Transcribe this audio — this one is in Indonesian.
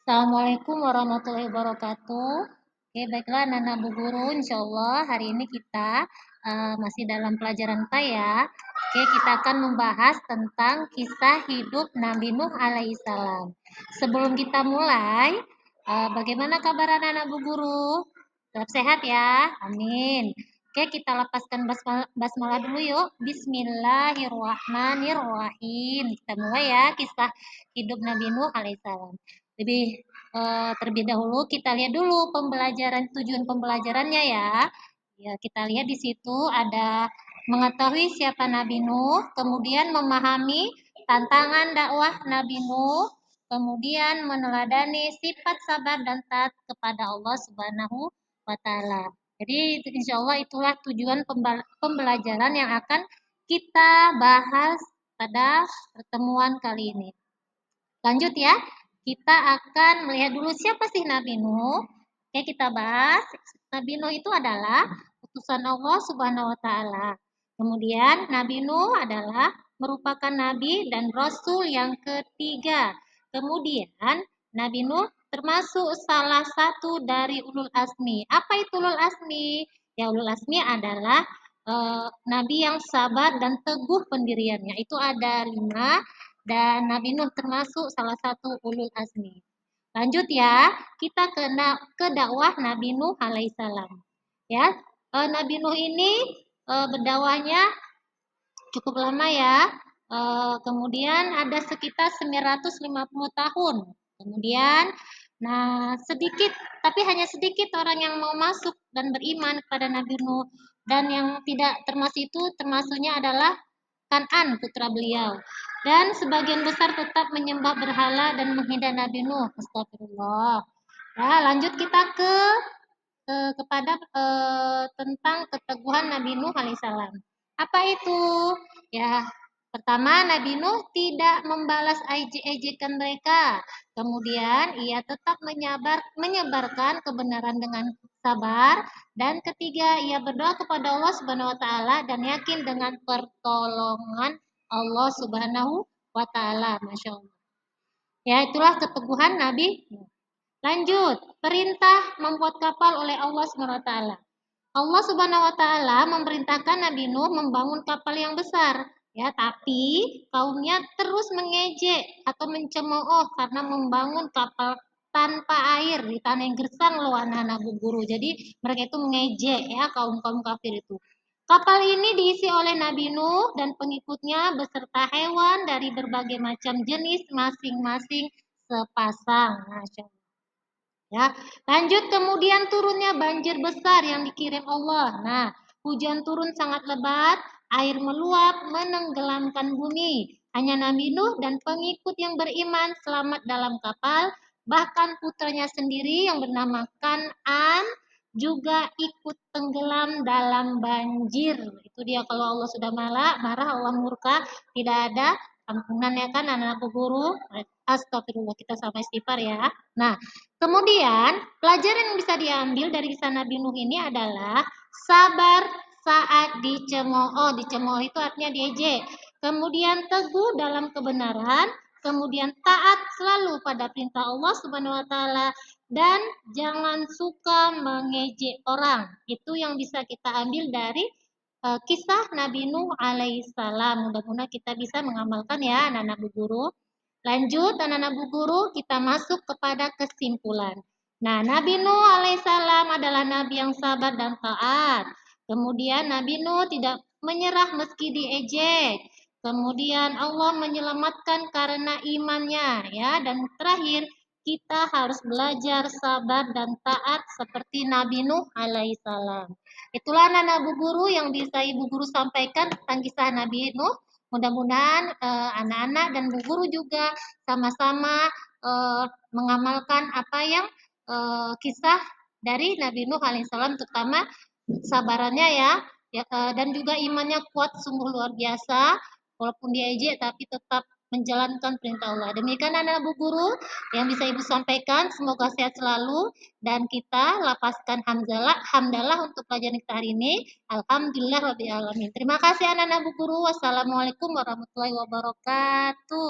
Assalamualaikum warahmatullahi wabarakatuh. Oke, baiklah Nana Bu Guru, insya Allah hari ini kita masih dalam pelajaran PA ya. Oke, kita akan membahas tentang kisah hidup Nabi Nuh alaihissalam. Sebelum kita mulai, bagaimana kabar Nana Bu Guru? Tetap sehat ya, amin. Oke, kita lepaskan basmalah dulu yuk. Bismillahirrahmanirrahim. Kita mulai ya kisah hidup Nabi Nuh alaihissalam. Lebih terlebih dahulu kita lihat dulu tujuan pembelajarannya ya. Ya, kita lihat di situ ada mengetahui siapa Nabi Nuh, kemudian memahami tantangan dakwah Nabi Nuh, kemudian meneladani sifat sabar dan taat kepada Allah Subhanahu wa taala. Jadi insya Allah itulah tujuan pembelajaran yang akan kita bahas pada pertemuan kali ini. Lanjut ya, kita akan melihat dulu siapa sih Nabi Nuh. Oke, kita bahas. Nabi Nuh itu adalah utusan Allah Subhanahu wa taala. Kemudian Nabi Nuh adalah merupakan nabi dan rasul yang ketiga. Kemudian Nabi Nuh termasuk salah satu dari ulul azmi. Apa itu ulul azmi? Ya, ulul azmi adalah nabi yang sabar dan teguh pendiriannya. Itu ada 5 dan Nabi Nuh termasuk salah satu ulul azmi. Lanjut ya, kita ke dakwah Nabi Nuh alaihissalam. Ya, Nabi Nuh ini berdakwahnya cukup lama ya. Kemudian ada sekitar 950 tahun. Kemudian, nah sedikit, tapi hanya sedikit orang yang mau masuk dan beriman kepada Nabi Nuh. Dan yang tidak termasuk itu termasuknya adalah Kan'an putra beliau. Dan sebagian besar tetap menyembah berhala dan menghina Nabi Nuh. Astagfirullah. Ya, lanjut kita kepada tentang keteguhan Nabi Nuh alaihissalam. Apa itu? Ya, pertama Nabi Nuh tidak membalas ejekan mereka. Kemudian ia tetap menyebarkan kebenaran dengan sabar. Dan ketiga, ia berdoa kepada Allah Subhanahu wa taala dan yakin dengan pertolongan Allah Subhanahu wa taala. Masya Allah. Ya, itulah keteguhan Nabi Nuh. Lanjut, perintah membuat kapal oleh Allah Subhanahu wa taala. Allah Subhanahu wa taala memerintahkan Nabi Nuh membangun kapal yang besar, ya, tapi kaumnya terus mengejek atau mencemooh karena membangun kapal tanpa air di tanah yang gersang loh anak-anak guru. Jadi mereka itu mengejek ya kaum-kaum kafir itu. Kapal ini diisi oleh Nabi Nuh dan pengikutnya beserta hewan dari berbagai macam jenis masing-masing sepasang. Masya Allah. Ya, lanjut kemudian turunnya banjir besar yang dikirim Allah. Nah, hujan turun sangat lebat, air meluap menenggelamkan bumi. Hanya Nabi Nuh dan pengikut yang beriman selamat dalam kapal, bahkan putranya sendiri yang bernama Kan'an juga ikut tenggelam dalam banjir. Itu dia kalau Allah sudah marah Allah murka, tidak ada ampunan ya kan anak-anak guru. Astagfirullah, kita sampai istighfar ya. Nah, kemudian, pelajaran yang bisa diambil dari kisah Nabi Nuh ini adalah sabar saat dicemooh. Dicemooh itu artinya diejek. Kemudian teguh dalam kebenaran, kemudian taat selalu pada perintah Allah Subhanahu wa taala dan jangan suka mengejek orang. Itu yang bisa kita ambil dari kisah Nabi Nuh alaihissalam. Mudah-mudahan kita bisa mengamalkan ya anak-anak Bu Guru. Lanjut, anak-anak Bu Guru, kita masuk kepada kesimpulan. Nah, Nabi Nuh alaihissalam adalah nabi yang sabar dan taat. Kemudian Nabi Nuh tidak menyerah meski diejek. Kemudian Allah menyelamatkan karena imannya ya. Dan terakhir, kita harus belajar sabar dan taat seperti Nabi Nuh alaihissalam. Itulah anak-anak Bu Guru yang bisa Ibu Guru sampaikan tentang kisah Nabi Nuh. Mudah-mudahan anak-anak dan Bu Guru juga sama-sama mengamalkan apa yang kisah dari Nabi Nuh alaihissalam, terutama sabarannya ya, dan juga imannya kuat sungguh luar biasa, walaupun diejek tapi tetap menjalankan perintah Allah. Demikian anak Bu Guru yang bisa Ibu sampaikan. Semoga sehat selalu dan kita lapaskan hamdalah untuk pelajaran kita hari ini. Alhamdulillah rabbil alamin. Terima kasih anak-anak Bu Guru. Wassalamualaikum warahmatullahi wabarakatuh.